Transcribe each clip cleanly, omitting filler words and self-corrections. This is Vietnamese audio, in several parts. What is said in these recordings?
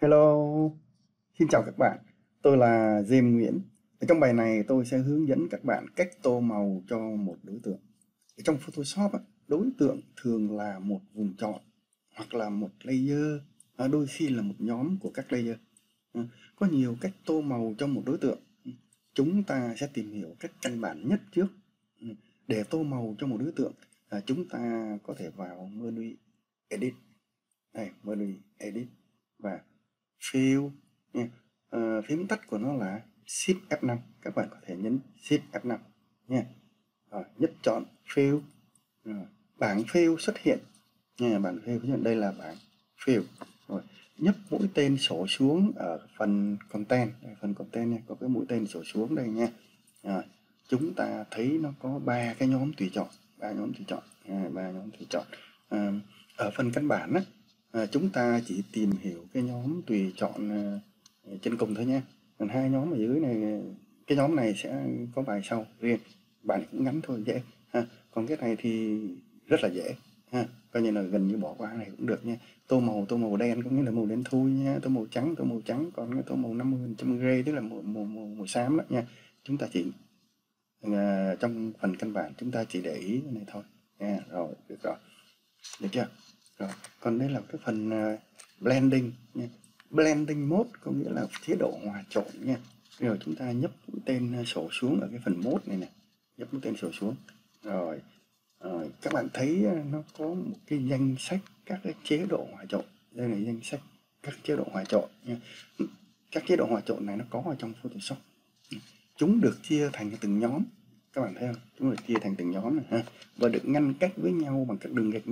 Hello, xin chào các bạn. Tôi là James Nguyễn. Ở trong bài này tôi sẽ hướng dẫn các bạn cách tô màu cho một đối tượng. Ở trong Photoshop, đối tượng thường là một vùng chọn hoặc là một layer, đôi khi là một nhóm của các layer. Có nhiều cách tô màu cho một đối tượng. Chúng ta sẽ tìm hiểu cách căn bản nhất trước. Để tô màu cho một đối tượng, chúng ta có thể vào menu Edit, menu Edit và Fill nha. Phím tắt của nó là Shift F5, các bạn có thể nhấn Shift F5 nha. Nhấp chọn Fill, bảng Fill xuất hiện nha. Bảng Fill xuất hiện, đây là bảng Fill. Rồi nhấp mũi tên sổ xuống ở phần Content, phần Content nha, có cái mũi tên sổ xuống đây nha. Chúng ta thấy nó có ba cái nhóm tùy chọn, ba nhóm tùy chọn. Ở phần căn bản chúng ta chỉ tìm hiểu cái nhóm tùy chọn trên cùng thôi nha. Còn hai nhóm ở dưới này, cái nhóm này sẽ có bài sau riêng, bài cũng ngắn thôi, dễ ha. Còn cái này thì rất là dễ ha, coi như là gần như bỏ qua này cũng được nha. Tô màu đen có nghĩa là màu đen thui nha, tô màu trắng, còn cái tô màu 50% gray tức là màu xám đó nha. Chúng ta chỉ trong phần căn bản chúng ta chỉ để ý cái này thôi nha. Rồi được rồi, được chưa? Rồi còn đây là cái phần blending nha. Blending mode có nghĩa là chế độ hòa trộn nha. Rồi chúng ta nhấp mũi tên sổ xuống ở cái phần mode này nè, nhấp mũi tên sổ xuống. Rồi các bạn thấy nó có một cái danh sách các cái chế độ hòa trộn. Đây là danh sách các chế độ hòa trộn nha. Các chế độ hòa trộn này nó có ở trong Photoshop. Chúng được chia thành từng nhóm, các bạn thấy không? Chúng được chia thành từng nhóm này ha, và được ngăn cách với nhau bằng các đường gạch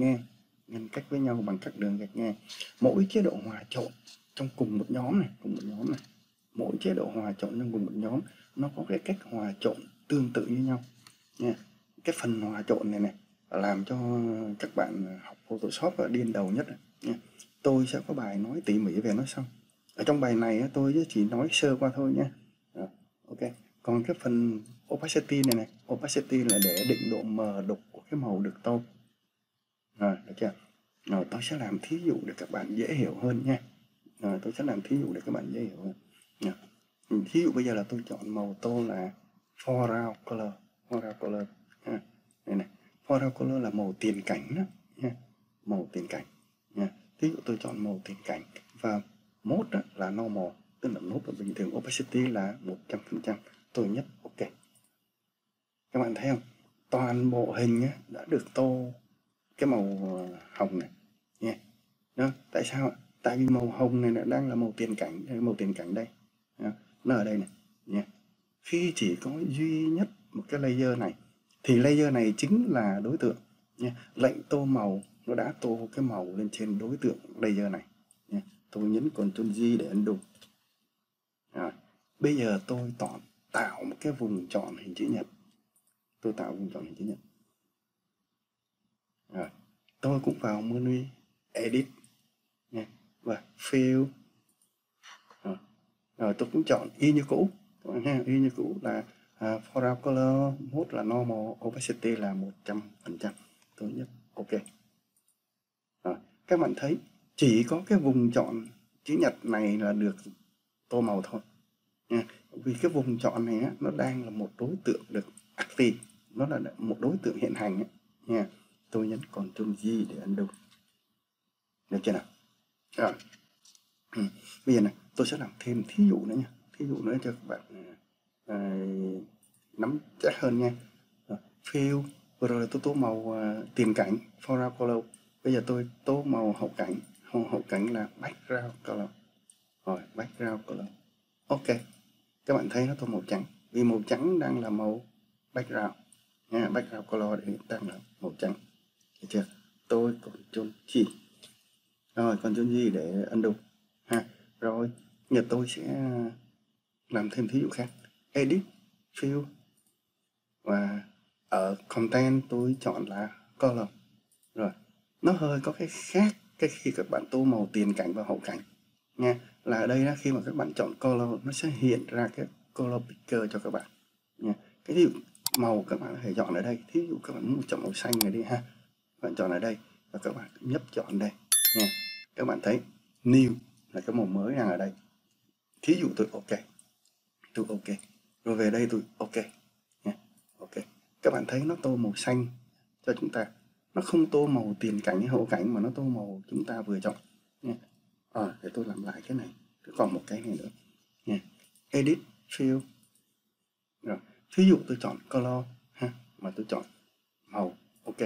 ngang. Mỗi chế độ hòa trộn trong cùng một nhóm này, mỗi chế độ hòa trộn trong cùng một nhóm nó có cái cách hòa trộn tương tự như nhau nha. Cái phần hòa trộn này làm cho các bạn học Photoshop điên đầu nhất nha. Tôi sẽ có bài nói tỉ mỉ về nó sau. Ở trong bài này tôi chỉ nói sơ qua thôi nha. Ok. Còn cái phần opacity này opacity là để định độ mờ đục của cái màu được tô. Rồi, được chưa? Rồi tôi sẽ làm thí dụ để các bạn dễ hiểu hơn nha. Thí dụ bây giờ là tôi chọn màu tô là foreground color, ha. Đây này, foreground color là màu tiền cảnh đó nha, màu tiền cảnh nha. Thí dụ tôi chọn màu tiền cảnh và mode là normal, tức là mode bình thường, opacity là 100%. Tôi nhấp ok. Các bạn thấy không? Toàn bộ hình đã được tô cái màu hồng này nha. Đó, tại sao ạ? Tại vì màu hồng này đang là màu tiền cảnh đây. Nó ở đây này nha. Khi chỉ có duy nhất một cái layer này thì layer này chính là đối tượng nha. Lệnh tô màu nó đã tô cái màu lên trên đối tượng layer này nha. Tôi nhấn Ctrl J để undo. Rồi, bây giờ tôi tạo một cái vùng tròn hình chữ nhật. Rồi, tôi cũng vào menu Edit nha, và Fill. Rồi tôi cũng chọn y như cũ, là foreground color, mode là normal, opacity là 100%. Tôi nhấp ok. Rồi, các bạn thấy chỉ có cái vùng chọn chữ nhật này là được tô màu thôi nha. Vì cái vùng chọn này nó đang là một đối tượng được active, nó là một đối tượng hiện hành nha. Tôi nhấn Ctrl J để undo. Được chưa nào? Rồi. Bây giờ này tôi sẽ làm thêm thí dụ nữa nha, cho các bạn nắm chắc hơn nha. Fill vừa rồi là tôi tô màu tiền cảnh foreground color, bây giờ tôi tô màu hậu cảnh là background color. Rồi background color ok. Các bạn thấy nó tô màu trắng vì màu trắng đang là màu background nha, background color để đang là màu trắng, được chưa? Tôi Ctrl J, rồi Ctrl J để undo ha. Rồi giờ tôi sẽ làm thêm thí dụ khác, Edit, Fill, và ở Content tôi chọn là Color. Rồi nó hơi có cái khác cái khi các bạn tô màu tiền cảnh và hậu cảnh nha, là ở đây khi mà các bạn chọn Color nó sẽ hiện ra cái Color Picker cho các bạn nha. Cái ví dụ màu các bạn có thể chọn ở đây, thí dụ các bạn muốn chọn màu xanh này đi ha, các bạn chọn ở đây và các bạn nhấp chọn đây nha. Các bạn thấy New là cái màu mới đang ở đây. Thí dụ tôi ok, rồi về đây tôi ok nha. Ok, các bạn thấy nó tô màu xanh cho chúng ta, nó không tô màu tiền cảnh hay hậu cảnh mà nó tô màu chúng ta vừa chọn nha. Để tôi làm lại cái này, còn một cái này nữa nha. Edit fill, rồi thí dụ tôi chọn color ha, mà tôi chọn màu ok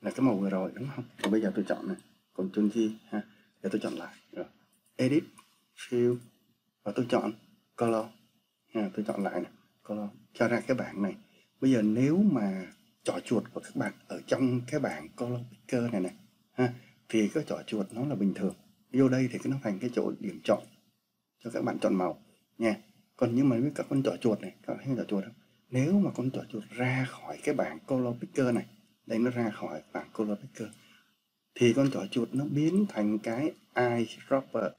là cái màu vừa rồi đúng không? Còn bây giờ tôi chọn này, Ctrl G ha, để tôi chọn lại, rồi edit fill và tôi chọn color ha, tôi chọn lại này, color cho ra cái bảng này. Bây giờ nếu mà trỏ chuột của các bạn ở trong cái bảng color picker này ha, thì cái trỏ chuột nó là bình thường, vô đây thì nó thành cái chỗ điểm chọn cho các bạn chọn màu nha. Còn nhưng mà với các con trỏ chuột này, các bạn thấy trỏ chuột không? Nếu mà con trỏ chuột ra khỏi cái bảng color picker này, đây nó ra khỏi bảng color picker, thì con trỏ chuột nó biến thành cái eyedropper,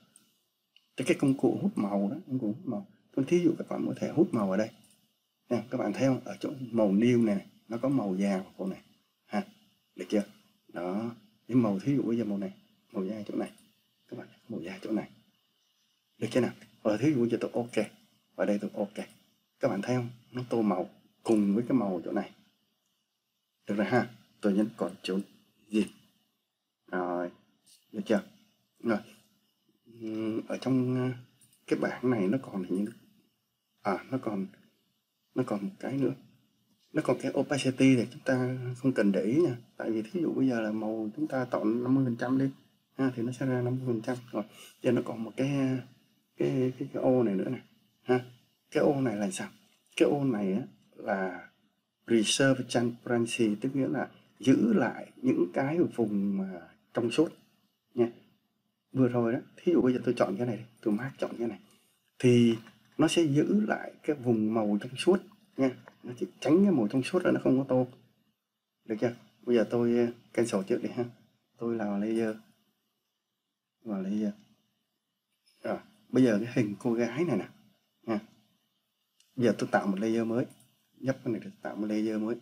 cái công cụ hút màu đó, công cụ hút màu. Còn thí dụ các bạn có thể hút màu ở đây nha, các bạn thấy không? Ở chỗ màu new này nó có màu da của cô này ha, được chưa? Đó, cái màu thí dụ bây giờ màu này, màu da chỗ này, các bạn màu da chỗ này, được chưa nào? Và thí dụ bây giờ tôi ok, và đây tôi ok, các bạn thấy không? Nó tô màu cùng với cái màu chỗ này, được rồi ha. Tôi nhấn Ctrl gì rồi, được chưa? Rồi ở trong cái bảng này nó còn hình như nó còn một cái nữa, nó còn cái opacity thì chúng ta không cần để ý nha, tại vì thí dụ bây giờ là màu chúng ta chọn 50% đi ha, thì nó sẽ ra 50% rồi. Giờ nó còn một cái ô này nữa này ha. Cái ô này là sao? Cái ô này á, là preserve transparency, tức nghĩa là giữ lại những cái vùng mà trong suốt nha. Vừa rồi đó, thí dụ bây giờ tôi chọn cái này, tôi mark chọn cái này, thì nó sẽ giữ lại cái vùng màu trong suốt nha, nó chỉ tránh cái màu trong suốt đó, nó không có tô, được chưa? Bây giờ tôi cancel trước đi ha, tôi vào layer, rồi bây giờ cái hình cô gái này nè nha, bây giờ tôi tạo một layer mới, nhấp cái này để tạo một layer mới,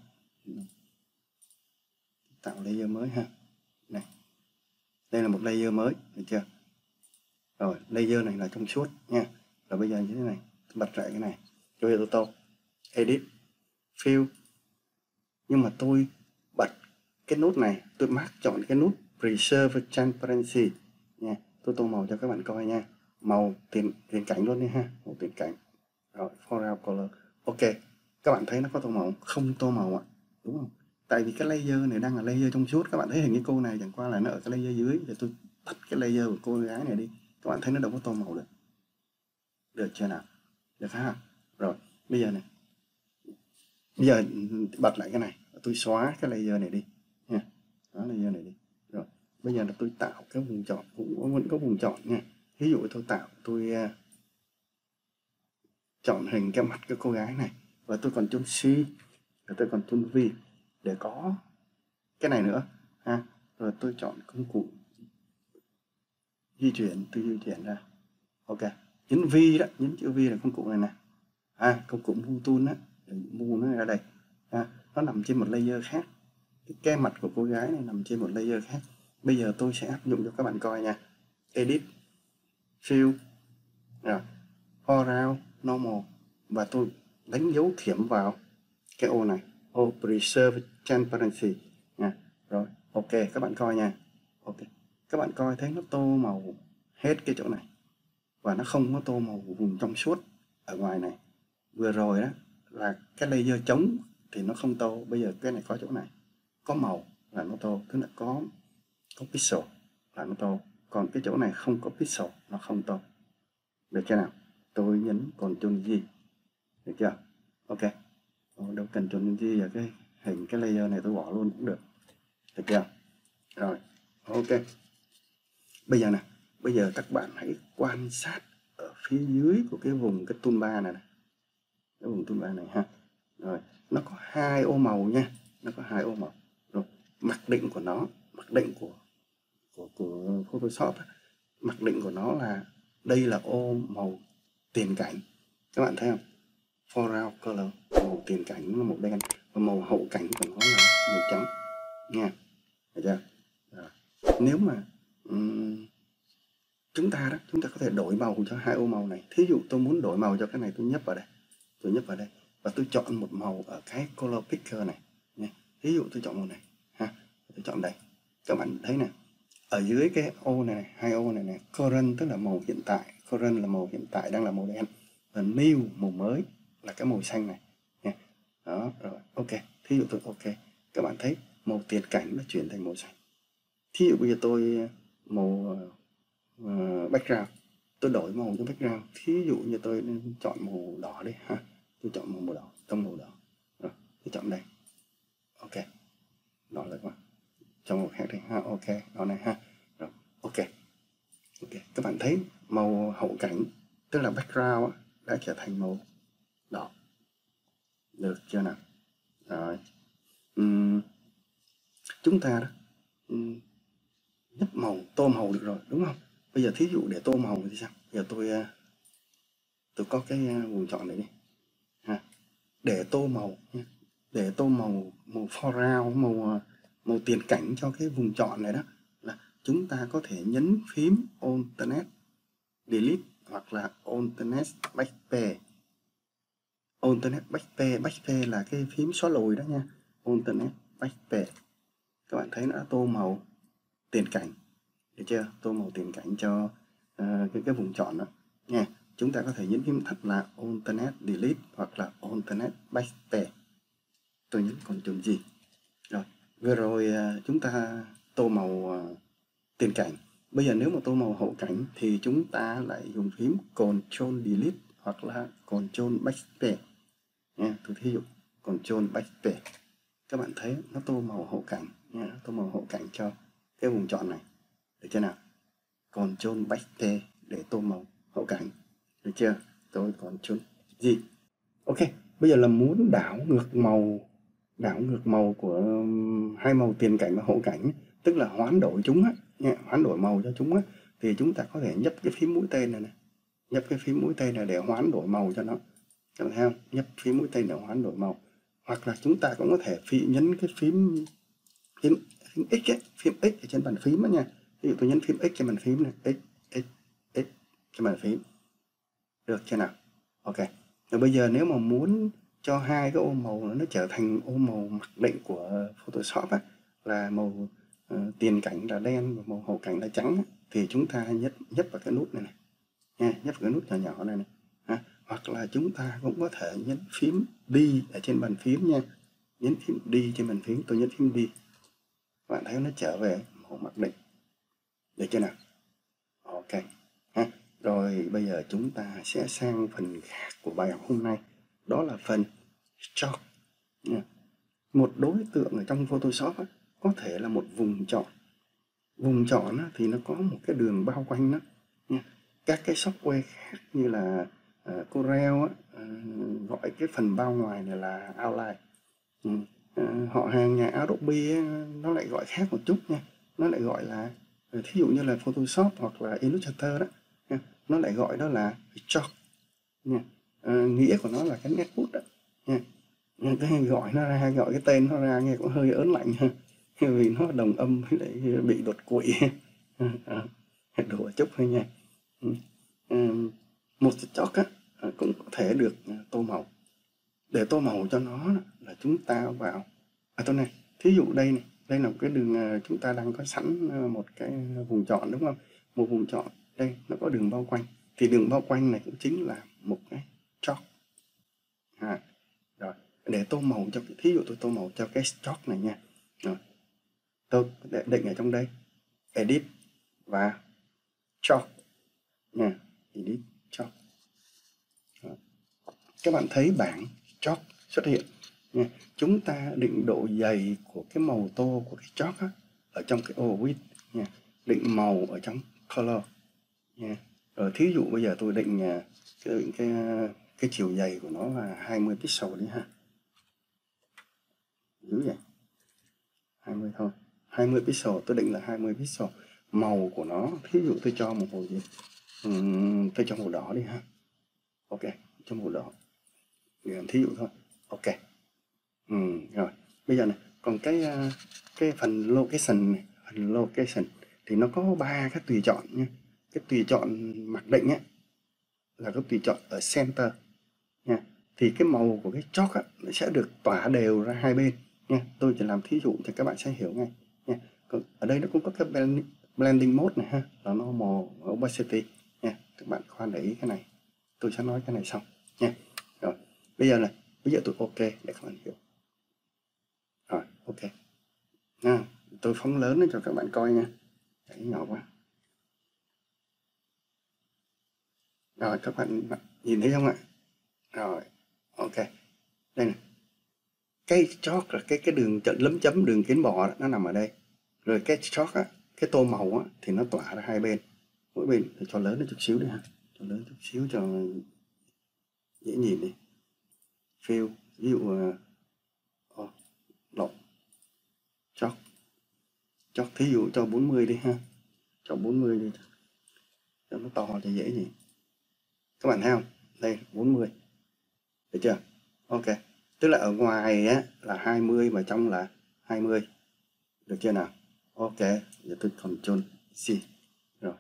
tạo layer mới ha, này đây là một layer mới, được chưa? Rồi layer này là trong suốt nha. Rồi bây giờ như thế này, tôi bật lại cái này, bây giờ tôi tô edit fill, nhưng mà tôi bật cái nút này, tôi mark chọn cái nút preserve transparency nha. Tôi tô màu cho các bạn coi nha, màu tiền cảnh luôn đi ha, màu tiền cảnh, rồi foreground color ok. Các bạn thấy nó có tô màu không? Tô màu ạ, đúng không? Tại vì cái layer này đang là layer trong suốt, các bạn thấy hình cái cô này chẳng qua là nó ở cái layer dưới, thì tôi tắt cái layer của cô gái này đi, các bạn thấy nó đâu có tô màu được, được chưa nào? Được ha. Rồi bây giờ này, bây giờ bật lại cái này, tôi xóa cái layer này đi nha, xóa layer này đi. Rồi bây giờ là tôi tạo cái vùng chọn, cũng vẫn có vùng chọn nha. Ví dụ tôi chọn hình cái mặt cái cô gái này, và tôi còn chôn C, và tôi còn chôn V để có cái này nữa ha. Rồi tôi chọn công cụ di chuyển, tôi di chuyển ra, ok, nhấn V đó, nhấn chữ V là công cụ này nè, công cụ move tool á, move nó ra đây nó nằm trên một layer khác, cái mặt của cô gái này nằm trên một layer khác. Bây giờ tôi sẽ áp dụng cho các bạn coi nha. Edit fill, rồi foreground normal, và tôi đánh dấu thiểm vào cái ô này, ô preserve transparency nha. Rồi ok, các bạn coi nha, ok, các bạn coi thấy nó tô màu hết cái chỗ này, và nó không có tô màu vùng trong suốt ở ngoài này. Vừa rồi đó là cái layer trống thì nó không tô, bây giờ cái này có chỗ này có màu là nó tô, tức là có pixel là nó tô, còn cái chỗ này không có pixel nó không tô, được chưa nào? Tôi nhấn Ctrl G, được chưa? Ok, đâu cần Ctrl G, giờ cái hình cái layer này tôi bỏ luôn cũng được, được chưa? Rồi ok, bây giờ nè, bây giờ các bạn hãy quan sát ở phía dưới của cái vùng cái toolbar này, cái vùng toolbar này ha. Rồi nó có hai ô màu nha, nó có hai ô màu. Rồi mặc định của nó, mặc định của Photoshop, mặc định của nó là đây là ô màu tiền cảnh, các bạn thấy không? Foreground color, màu tiền cảnh nó là màu đen, và màu hậu cảnh của nó là màu trắng nha, được chưa? Rồi. Nếu mà chúng ta có thể đổi màu cho hai ô màu này. Thí dụ tôi muốn đổi màu cho cái này, tôi nhấp vào đây và tôi chọn một màu ở cái color picker này nha. Thí dụ tôi chọn màu này ha, tôi chọn đây. Các bạn thấy nè, ở dưới cái ô này, hai ô này, current tức là màu hiện tại, current là màu hiện tại đang là màu đen, và new màu mới là cái màu xanh này nha. Đó, rồi ok. Thí dụ tôi ok, các bạn thấy màu tiền cảnh nó chuyển thành màu xanh. Thí dụ bây giờ tôi màu background, tôi đổi màu cho background. Thí dụ như tôi chọn màu đỏ đi ha, tôi chọn màu đỏ, tông màu đỏ, rồi tôi chọn đây, ok, đỏ lại quá, trong màu khác đi ha, ok, đỏ này ha, rồi ok. Các bạn thấy màu hậu cảnh tức là background đã trở thành màu đỏ, được chưa nào? Rồi chúng ta đó nhấp màu, tô màu được rồi đúng không? Bây giờ thí dụ để tô màu thì sao? Giờ tôi có cái vùng chọn này đi ha, để tô màu nha, để tô màu foreground, màu tiền cảnh cho cái vùng chọn này đó, là chúng ta có thể nhấn phím Alternate Delete hoặc là Alternate Backpair. Alternate Backpair là cái phím xóa lùi đó nha. Alternate Backpair, các bạn thấy nó đã tô màu tiền cảnh, được chưa? Tô màu tiền cảnh cho cái vùng chọn đó nha. Chúng ta có thể nhấn phím tắt là Alternate Delete hoặc là Alternate Backpair. Tôi nhấn Ctrl G. Rồi, vừa rồi chúng ta tô màu tiền cảnh. Bây giờ nếu mà tô màu hậu cảnh thì chúng ta lại dùng phím Ctrl Delete hoặc là Ctrl Backpair nha. Tôi thí dụ Ctrl Backpair. Các bạn thấy nó tô màu hậu cảnh nha, tô màu hậu cảnh cho cái vùng chọn này, được chưa nào? Ctrl Backpair để tô màu hậu cảnh, được chưa? Tôi Ctrl G. Ok, bây giờ là muốn đảo ngược màu của hai màu tiền cảnh và hậu cảnh, tức là hoán đổi chúng á, hoán đổi màu cho chúng á, thì chúng ta có thể nhấp cái phím mũi tên này, nhấp cái phím mũi tên này để hoán đổi màu cho nó. Các bạn thấy không? Nhấp phím mũi tên để hoán đổi màu. Hoặc là chúng ta cũng có thể nhấn cái phím X ấy, phím X ở trên bàn phím đó nha. Ví dụ tôi nhấn phím X trên bàn phím này, X trên bàn phím. Được chưa nào? Ok. Rồi bây giờ nếu mà muốn cho hai cái ô màu nó trở thành ô màu mặc định của Photoshop á, là màu tiền cảnh là đen và màu hậu cảnh là trắng á, thì chúng ta nhấp vào cái nút này nha, nhấp vào cái nút nhỏ nhỏ này ha. Hoặc là chúng ta cũng có thể nhấn phím D ở trên bàn phím nha, nhấn phím D trên bàn phím. Tôi nhấn phím D, bạn thấy nó trở về màu mặc định, được chưa nào? Ok ha. Rồi bây giờ chúng ta sẽ sang phần khác của bài học hôm nay, đó là phần Stroke. Một đối tượng ở trong Photoshop á, có thể là một vùng chọn. Vùng chọn á, thì nó có một cái đường bao quanh đó nha. Các cái software khác như là Corel á, gọi cái phần bao ngoài này là outline. Họ hàng nhà Adobe á, nó lại gọi khác một chút nha. Nó lại gọi là, thí dụ như là Photoshop hoặc là Illustrator đó nha, nó lại gọi đó là Stroke nha. Nghĩa của nó là cái nét bút đó nha. Cái gọi nó ra, gọi cái tên nó ra nghe cũng hơi ớn lạnh ha, vì nó đồng âm với lại bị đột quỵ. Đùa chút thôi nha. Một stroke cũng có thể được tô màu. Để tô màu cho nó là chúng ta vào tôi này, thí dụ đây này, đây là một cái đường chúng ta đang có sẵn một cái vùng chọn đúng không? Một vùng chọn đây nó có đường bao quanh, thì đường bao quanh này cũng chính là một cái stroke. Rồi để tô màu cho thí dụ tôi tô màu cho cái stroke này nha. Rồi tôi định ở trong đây edit và stroke nha, edit stroke. Các bạn thấy bảng stroke xuất hiện nha. Chúng ta định độ dày của cái màu tô của cái stroke ở trong cái ô width nha, định màu ở trong color nha. Rồi thí dụ bây giờ tôi định cái chiều dày của nó là 20 pixel đi ha. Dữ vậy, 20 thôi, 20 pixel, tôi định là 20 pixel. Màu của nó, thí dụ tôi cho một màu gì, tôi cho màu đỏ đi ha. Ok, cho màu đỏ, thí dụ thôi. Ok. Rồi bây giờ này, còn cái phần location này, thì nó có 3 cái tùy chọn nha. cái tùy chọn mặc định ấy, là cái tùy chọn ở center nha. Thì cái màu của cái chalk á, nó sẽ được tỏa đều ra hai bên nha. Tôi chỉ làm thí dụ thì các bạn sẽ hiểu ngay nha. Còn ở đây nó cũng có cái blending mode này ha, là normal opacity nha. Các bạn khoan để ý cái này, tôi sẽ nói cái này sau nha. Rồi bây giờ tôi ok để các bạn hiểu. Rồi ok nha, tôi phóng lớn lên cho các bạn coi nha, cái nhỏ quá. Rồi các bạn nhìn thấy không ạ? Rồi ok, đây này, cái chót là cái đường trận lấm chấm đường kiến bò đó, nó nằm ở đây. Rồi cái chót á, cái tô màu á thì nó tỏa ra hai bên, mỗi bên thì cho lớn lên chút xíu đi ha, cho lớn chút xíu cho dễ nhìn đi. Fill ví dụ lộn chót thí dụ cho 40 đi ha, cho 40 đi cho nó to cho dễ nhìn. Các bạn thấy không? Đây 40, được chưa? Ok, tức là ở ngoài á là 20 và trong là 20, được chưa nào? Ok, giờ tôi Ctrl C. Rồi,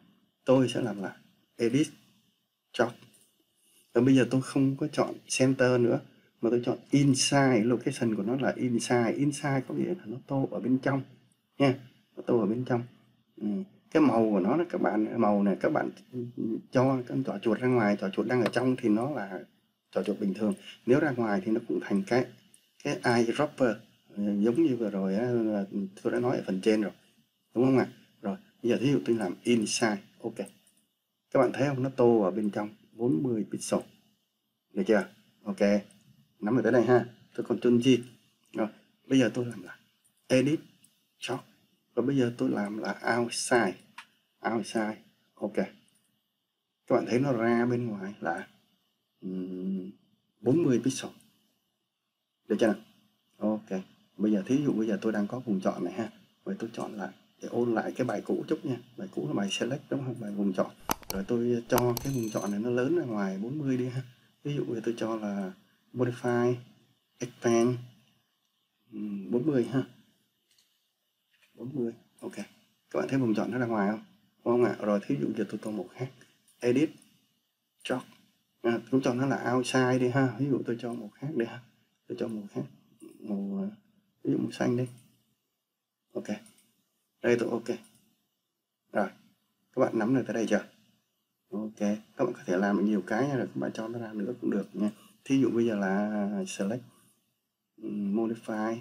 tôi sẽ làm là Edit Chart. Và bây giờ tôi không có chọn Center nữa, mà tôi chọn Inside. Location của nó là Inside. Inside có nghĩa là nó tô ở bên trong nha, nó tô ở bên trong. Cái màu của nó các bạn, màu này các bạn cho con trỏ chuột ra ngoài, trỏ chuột đang ở trong thì nó là trỏ chuột bình thường, nếu ra ngoài thì nó cũng thành cái eyedropper, giống như vừa rồi tôi đã nói ở phần trên rồi, đúng không ạ? Rồi bây giờ thí dụ tôi làm inside, ok, các bạn thấy không, nó tô ở bên trong 40 pixel, được chưa? Ok, nắm được tới đây ha, tôi còn Ctrl G. Rồi bây giờ tôi làm là edit chart, và bây giờ tôi làm là outside. Ok, các bạn thấy nó ra bên ngoài là 40 pixel, được chưa nào? Ok, bây giờ thí dụ bây giờ tôi đang có vùng chọn này ha, vậy tôi chọn lại để ôn lại cái bài cũ chút nha. Bài cũ là bài select đúng không, bài vùng chọn. Rồi tôi cho cái vùng chọn này nó lớn ra ngoài 40 đi ha. Ví dụ tôi cho là modify expand 40 ha, 40. Ok, các bạn thấy vùng chọn nó ra ngoài không? Đúng không ạ? Rồi thí dụ giờ tôi tô màu khác, edit chart, tôi cho nó là outside đi ha. Ví dụ tôi cho màu khác đi ha, tôi cho màu khác, màu ví dụ màu xanh đi. Ok, đây tôi ok. Rồi các bạn nắm được tới đây chưa? Ok, các bạn có thể làm nhiều cái rồi các bạn cho nó ra nữa cũng được nha. Thí dụ bây giờ là select, modify,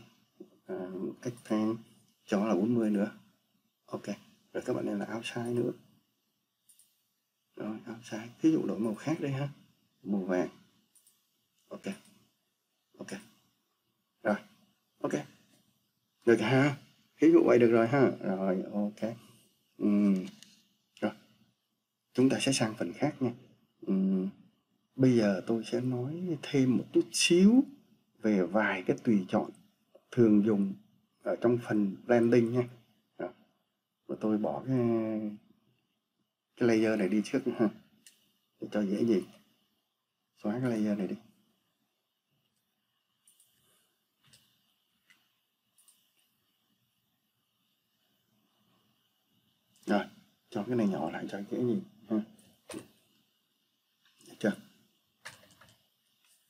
expand, cho là 40 nữa. Ok, rồi các bạn nên là outside nữa. Rồi outside, ví dụ đổi màu khác đây ha, màu vàng. Ok, ok, rồi ok, được ha, ví dụ vậy được rồi ha. Rồi ok, rồi chúng ta sẽ sang phần khác nha. Bây giờ tôi sẽ nói thêm một chút xíu về vài cái tùy chọn thường dùng ở trong phần blending nha. Rồi, và tôi bỏ cái layer này đi trước nha ha, để cho dễ nhìn. Xóa cái layer này đi. Rồi, cho cái này nhỏ lại cho dễ nhìn ha. Được chưa?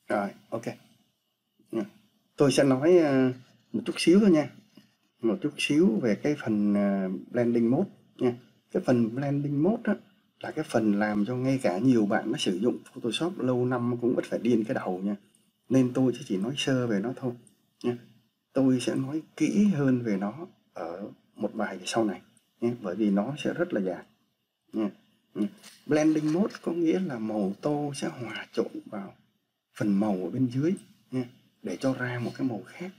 Rồi, ok. Tôi sẽ nói một chút xíu thôi nha. Một chút xíu về cái phần blending mode nha. Cái phần blending mode đó là cái phần làm cho ngay cả nhiều bạn nó sử dụng Photoshop lâu năm cũng vẫn phải điên cái đầu nha. Nên tôi sẽ chỉ nói sơ về nó thôi nha. Tôi sẽ nói kỹ hơn về nó ở một bài sau này nha, bởi vì nó sẽ rất là dài nha. Blending mode có nghĩa là màu tô sẽ hòa trộn vào phần màu ở bên dưới nha, để cho ra một cái màu khác.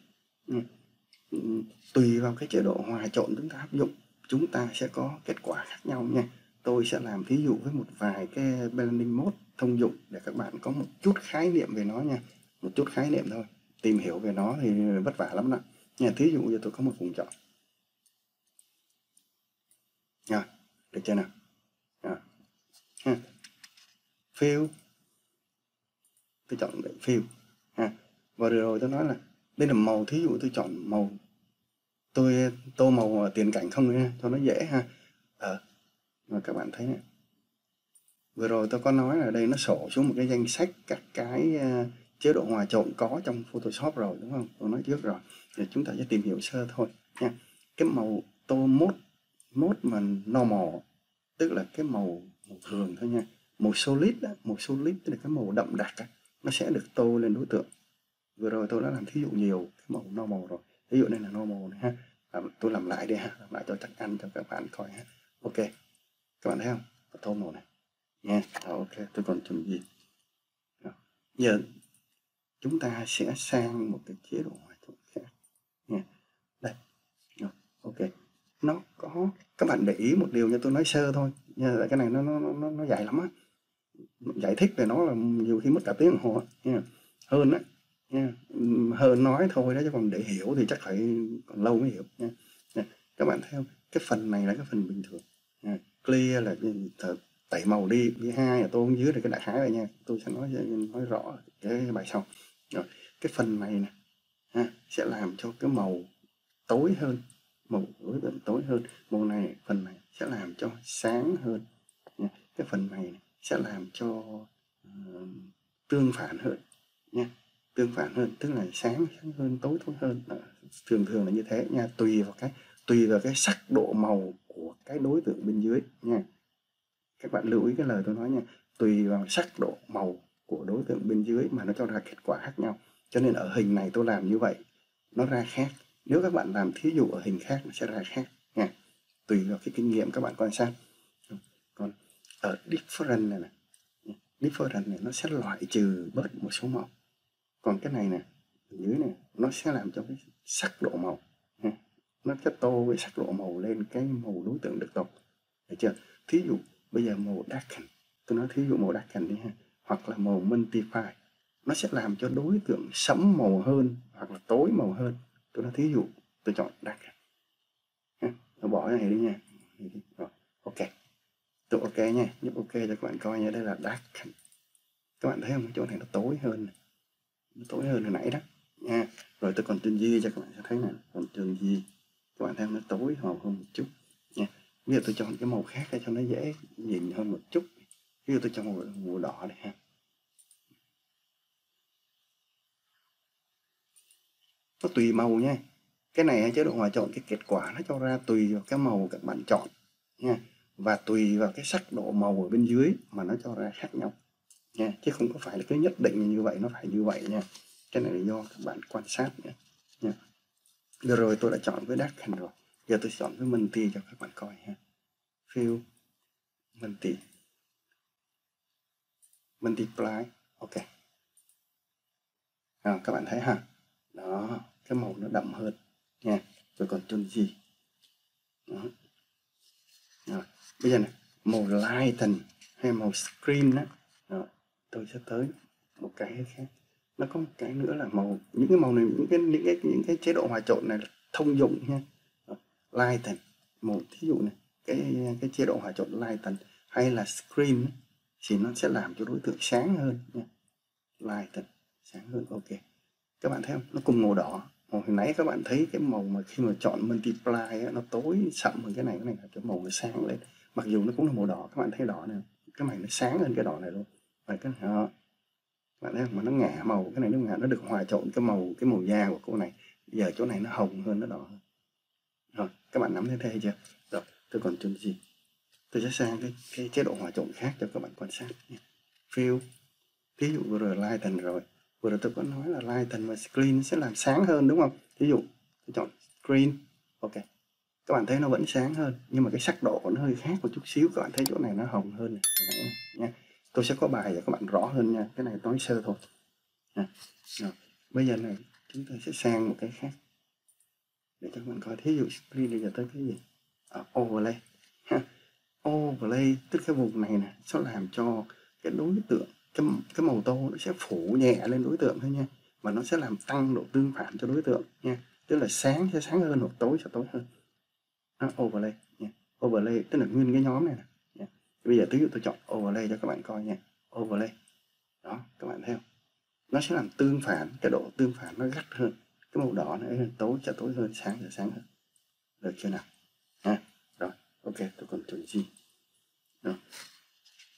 Tùy vào cái chế độ hòa trộn chúng ta áp dụng, chúng ta sẽ có kết quả khác nhau nha. Tôi sẽ làm ví dụ với một vài cái blending mode thông dụng để các bạn có một chút khái niệm về nó nha. Một chút khái niệm thôi, tìm hiểu về nó thì vất vả lắm đó nha. Thí dụ như tôi có một vùng chọn nha, được chưa nào? Fill, tôi chọn fill ha. Và rồi tôi nói là đây là màu, thí dụ tôi chọn màu, tôi tô màu tiền cảnh không nha, cho nó dễ ha. Và các bạn thấy này, Vừa rồi tôi có nói là đây nó sổ xuống một cái danh sách các cái chế độ hòa trộn có trong Photoshop rồi đúng không? Tôi nói trước rồi. Thì chúng ta sẽ tìm hiểu sơ thôi nha. Cái màu tô mốt mà normal tức là cái màu thường thôi nha. Màu solid đó, màu solid tức là cái màu đậm đặc á, nó sẽ được tô lên đối tượng. Vừa rồi tôi đã làm thí dụ nhiều cái màu normal rồi. Ví dụ đây là normal này ha. Tôi làm lại đi ha, làm lại cho chắc ăn cho các bạn coi ha. Ok, các bạn thấy không? Tô màu này nha. Ok, tôi còn chuẩn bị. Giờ chúng ta sẽ sang một cái chế độ hòa trộn khác nha. Đây, ok. Nó có, các bạn để ý một điều như tôi nói sơ thôi nha, cái này nó dài lắm á, giải thích về nó là nhiều khi mất cả tiếng đồng hồ nha, hơn á nha, hơn nói thôi đó chứ còn để hiểu thì chắc phải còn lâu mới hiểu nha. Các bạn thấy không, cái phần này là cái phần bình thường nha. Clear là tẩy màu đi, B2 là tôi không dưới được cái đại khái rồi nha, tôi sẽ nói rõ cái bài sau. Rồi cái phần này nè sẽ làm cho cái màu tối hơn, màu đối tượng tối hơn. Màu này, phần này sẽ làm cho sáng hơn nha. Cái phần này sẽ làm cho tương phản hơn nha. Tương phản hơn tức là sáng hơn, tối hơn. Thường thường là như thế nha, tùy vào cái sắc độ màu của cái đối tượng bên dưới nha. Các bạn lưu ý cái lời tôi nói nha, tùy vào sắc độ màu của đối tượng bên dưới mà nó cho ra kết quả khác nhau. Cho nên ở hình này tôi làm như vậy nó ra khác, nếu các bạn làm thí dụ ở hình khác nó sẽ ra khác nha, tùy vào cái kinh nghiệm các bạn quan sát. Còn ở different này different này nó sẽ loại trừ bớt một số màu, còn cái này nè dưới này nó sẽ làm cho cái sắc độ màu nha. Nó sẽ tô cái sắc độ màu lên cái màu đối tượng được tô, được chưa? Thí dụ bây giờ màu darken, tôi nói thí dụ màu darken đi ha, hoặc là màu multiply, nó sẽ làm cho đối tượng sẫm màu hơn hoặc là tối màu hơn. Tôi nói thí dụ tôi chọn darken, tôi bỏ cái này đi nha. Rồi, ok, tôi ok nha, nhấp ok cho các bạn coi nha. Đây là darken, các bạn thấy không, cái chỗ này nó tối hơn này, nó tối hơn hồi nãy đó nha. Rồi tôi còn trên di cho các bạn sẽ thấy nè, còn trên di các bạn thấy nó tối màu hơn một chút nha. Bây giờ tôi chọn cái màu khác để cho nó dễ nhìn hơn một chút. Ví dụ tôi chọn màu đỏ này ha, nó tùy màu nha. Cái này chế độ hòa trộn, cái kết quả nó cho ra tùy vào cái màu các bạn chọn nha, và tùy vào cái sắc độ màu ở bên dưới mà nó cho ra khác nhau nha, chứ không có phải là cứ nhất định như vậy nó phải như vậy nha. Cái này là do các bạn quan sát nha. Vừa rồi tôi đã chọn với darken rồi, giờ tôi chọn với multi cho các bạn coi ha. Fill multiply, ok. Các bạn thấy ha, đó cái màu nó đậm hơn nha. Rồi còn chôn gì đó. Rồi, bây giờ này màu lighten hay màu screen đó, tôi sẽ tới một cái khác. Nó có một cái nữa là màu, những cái màu này, những cái chế độ hòa trộn này là thông dụng nha. Lighten một thí dụ này, cái chế độ hòa trộn lighten hay là screen thì nó sẽ làm cho đối tượng sáng hơn nha. Lighten sáng hơn, ok. Các bạn thấy không, nó cùng màu đỏ. Hồi nãy các bạn thấy cái màu mà khi mà chọn multiply ấy, nó tối sậm hơn cái này là cái màu nó sáng lên, mặc dù nó cũng là màu đỏ. Các bạn thấy đỏ này, cái này nó sáng hơn cái đỏ này luôn. Và cái này, các bạn thấy không? Mà nó ngả màu, cái này nó ngả, nó được hòa trộn cái màu da của cô này. Bây giờ chỗ này nó hồng hơn, nó đỏ hơn. Rồi các bạn nắm thấy chưa? Rồi tôi còn chọn gì, tôi sẽ sang cái chế độ hòa trộn khác cho các bạn quan sát nhé. Fill, ví dụ vừa rồi lighten rồi, vừa rồi tôi có nói là lighten và screen sẽ làm sáng hơn đúng không? Ví dụ tôi chọn screen, ok, các bạn thấy nó vẫn sáng hơn nhưng mà cái sắc độ của nó hơi khác một chút xíu. Các bạn thấy chỗ này nó hồng hơn này nha. Tôi sẽ có bài để các bạn rõ hơn nha, cái này nói sơ thôi nha. Rồi, bây giờ này chúng ta sẽ sang một cái khác để cho các bạn coi. Thí dụ screen bây giờ tới cái gì? Overlay ha. Overlay tức cái vùng này nè, sẽ làm cho cái đối tượng, cái màu tô nó sẽ phủ nhẹ lên đối tượng thôi nha, mà nó sẽ làm tăng độ tương phản cho đối tượng nha, tức là sáng sẽ sáng hơn hoặc tối sẽ tối hơn. Overlay nha. Overlay tức là nguyên cái nhóm này nè nha. Bây giờ ví dụ tôi chọn overlay cho các bạn coi nha. Overlay đó, các bạn thấy không, nó sẽ làm tương phản, cái độ tương phản nó gắt hơn, cái màu đỏ này tối sẽ tối hơn, sáng sẽ sáng hơn. Được chưa nào ha? Rồi ok, tôi còn chọn gì đó.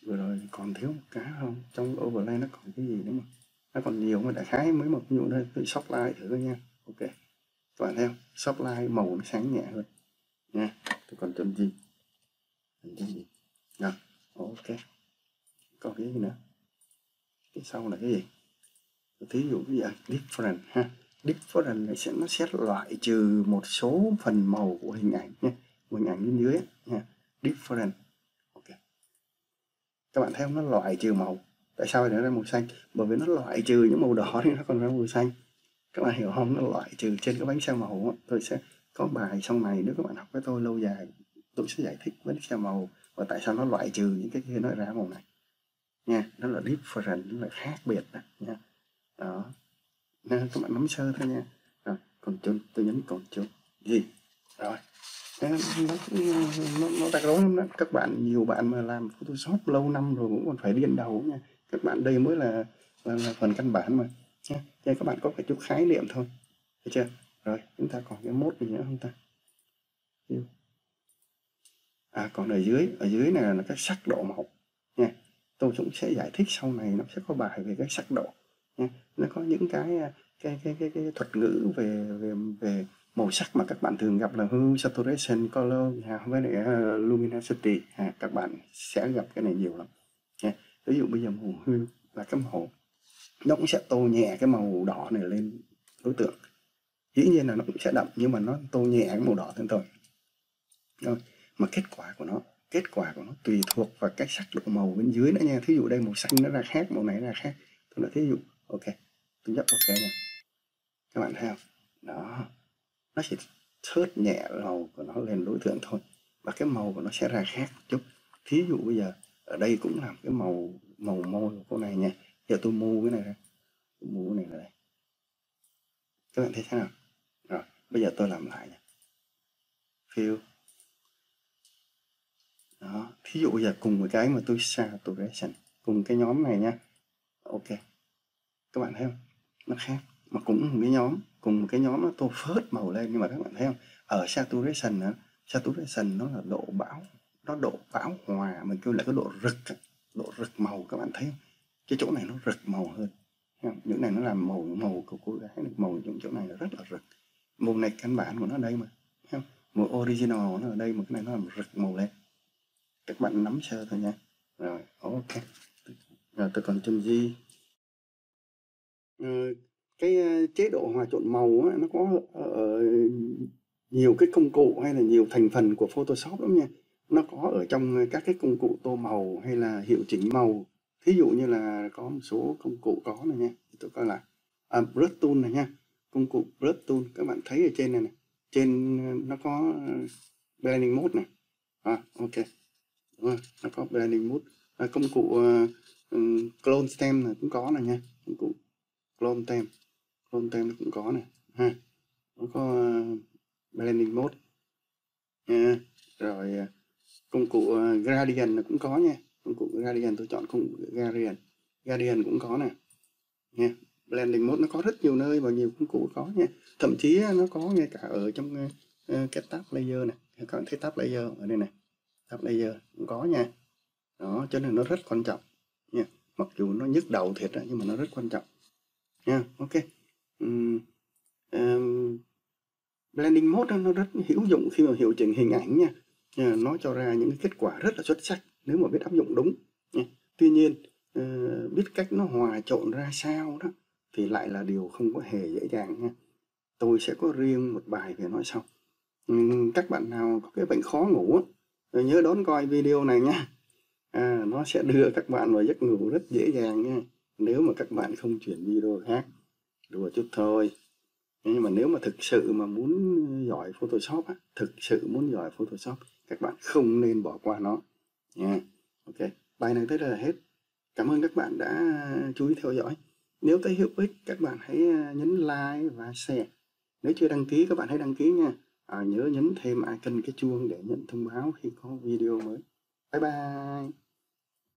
Vừa rồi còn thiếu một cái không? Trong overlay nó còn cái gì nữa mà? Nó còn nhiều mà đại khái mới một ví dụ đây, tôi shop line thử coi nha. Ok. Các bạn thấy không? Shop line màu nó sáng nhẹ hơn nha. Tôi còn chọn gì? Chọn gì? Rồi. Ok. Còn cái gì nữa? Cái sau là cái gì? Thí dụ cái gì? Different ha. Different này nó sẽ loại trừ một số phần màu của hình ảnh nhé. Hình ảnh bên dưới nha. Different. Ok. Các bạn thấy không? Nó loại trừ màu. Tại sao nó ra màu xanh? Bởi vì nó loại trừ những màu đỏ thì nó còn ra màu xanh. Các bạn hiểu không? Nó loại trừ trên cái bánh xe màu. Tôi sẽ có bài sau này nếu các bạn học với tôi lâu dài, tôi sẽ giải thích bánh xe màu và tại sao nó loại trừ những cái kia nó ra màu này nha. Nó là different, nó là khác biệt đó nha. Đó, nên các bạn nắm sơ thôi nha. Rồi còn chôn, tôi nhấn còn chôn gì rồi. Nó rắc rối lắm đó các bạn. Nhiều bạn mà làm Photoshop lâu năm rồi cũng còn phải điên đầu nha các bạn. Đây mới là phần căn bản mà nha. Cho các bạn có phải chút khái niệm thôi, được chưa? Rồi chúng ta còn cái mốt gì nữa không ta? Còn ở dưới này là cái sắc độ màu nha. Tôi cũng sẽ giải thích sau này, nó sẽ có bài về cái sắc độ nha. Nó có những cái thuật ngữ về màu sắc mà các bạn thường gặp là hue, saturation, color với lại luminosity. Các bạn sẽ gặp cái này nhiều lắm nha. Ví dụ bây giờ màu hue là cái màu nó cũng sẽ tô nhẹ cái màu đỏ này lên đối tượng. Dĩ nhiên là nó cũng sẽ đậm nhưng mà nó tô nhẹ cái màu đỏ thêm thôi. Rồi, mà kết quả của nó tùy thuộc vào cái sắc độ màu bên dưới nữa nha. Thí dụ đây màu xanh nó ra khác, màu này ra khác. Tôi nói thí dụ, ok, tôi nhấp ok nha. Các bạn thấy không? Đó, nó chỉ thớt nhẹ màu của nó lên đối tượng thôi. Và cái màu của nó sẽ ra khác một chút. Thí dụ bây giờ, ở đây cũng làm cái màu môi của cô này nha. Giờ tôi mua cái này ra. Tôi mua cái này ra đây. Các bạn thấy thế nào? Rồi, bây giờ tôi làm lại nha. Fill. Đó, thí dụ bây giờ cùng với cái mà tôi saturation, cùng cái nhóm này nha. Ok, các bạn thấy không? Nó khác, mà cũng một cái nhóm, cùng một cái nhóm nó tô phớt màu lên, nhưng mà các bạn thấy không? Ở saturation nữa, saturation nó là độ bão hòa, mình kêu là cái độ rực màu. Các bạn thấy không? Cái chỗ này nó rực màu hơn. Những này nó làm màu của cô gái được, màu những chỗ này nó rất là rực. Màu này căn bản của nó ở đây mà, thấy không? Màu original của nó ở đây, mà cái này nó làm rực màu lên. Các bạn nắm sơ thôi nha. Rồi ok, rồi tôi còn chừng gì cái chế độ hòa trộn màu á, nó có nhiều cái công cụ hay là nhiều thành phần của Photoshop lắm nha. Nó có ở trong các cái công cụ tô màu hay là hiệu chỉnh màu. Thí dụ như là có một số công cụ có này nha, tôi coi lại. Brush tool này nha, công cụ brush tool các bạn thấy ở trên này, trên nó có blending mode này. Ok, đúng không? Nó có blending mode. Công cụ clone stem này cũng có này nha. Công cụ clone stem nó cũng có này ha. Nó có blending mode nha. Rồi công cụ gradient nó cũng có nha. Công cụ gradient tôi chọn công cụ gradient cũng có nè nha. Blending mode nó có rất nhiều nơi và nhiều công cụ có nha. Thậm chí nó có ngay cả ở trong cái tab layer này. Các bạn thấy tab layer ở đây này, tab layer cũng có nha. Đó, cho nên nó rất quan trọng nha. Mặc dù nó nhức đầu thiệt nhưng mà nó rất quan trọng nha. Ok. Blending mode nó rất hữu dụng khi mà hiệu chỉnh hình ảnh nha. Nó cho ra những kết quả rất là xuất sắc nếu mà biết áp dụng đúng nha. Tuy nhiên biết cách nó hòa trộn ra sao đó thì lại là điều không có hề dễ dàng nha. Tôi sẽ có riêng một bài về nói sau. Các bạn nào có cái bệnh khó ngủ nhớ đón coi video này nha. Nó sẽ đưa các bạn vào giấc ngủ rất dễ dàng nha, nếu mà các bạn không chuyển video khác. Đùa chút thôi. Nhưng mà nếu mà thực sự mà muốn giỏi Photoshop các bạn không nên bỏ qua nó nha. Ok, bài này tới đây là hết. Cảm ơn các bạn đã chú ý theo dõi. Nếu thấy hữu ích các bạn hãy nhấn like và share. Nếu chưa đăng ký các bạn hãy đăng ký nha. Nhớ nhấn thêm icon cái chuông để nhận thông báo khi có video mới. Bye bye.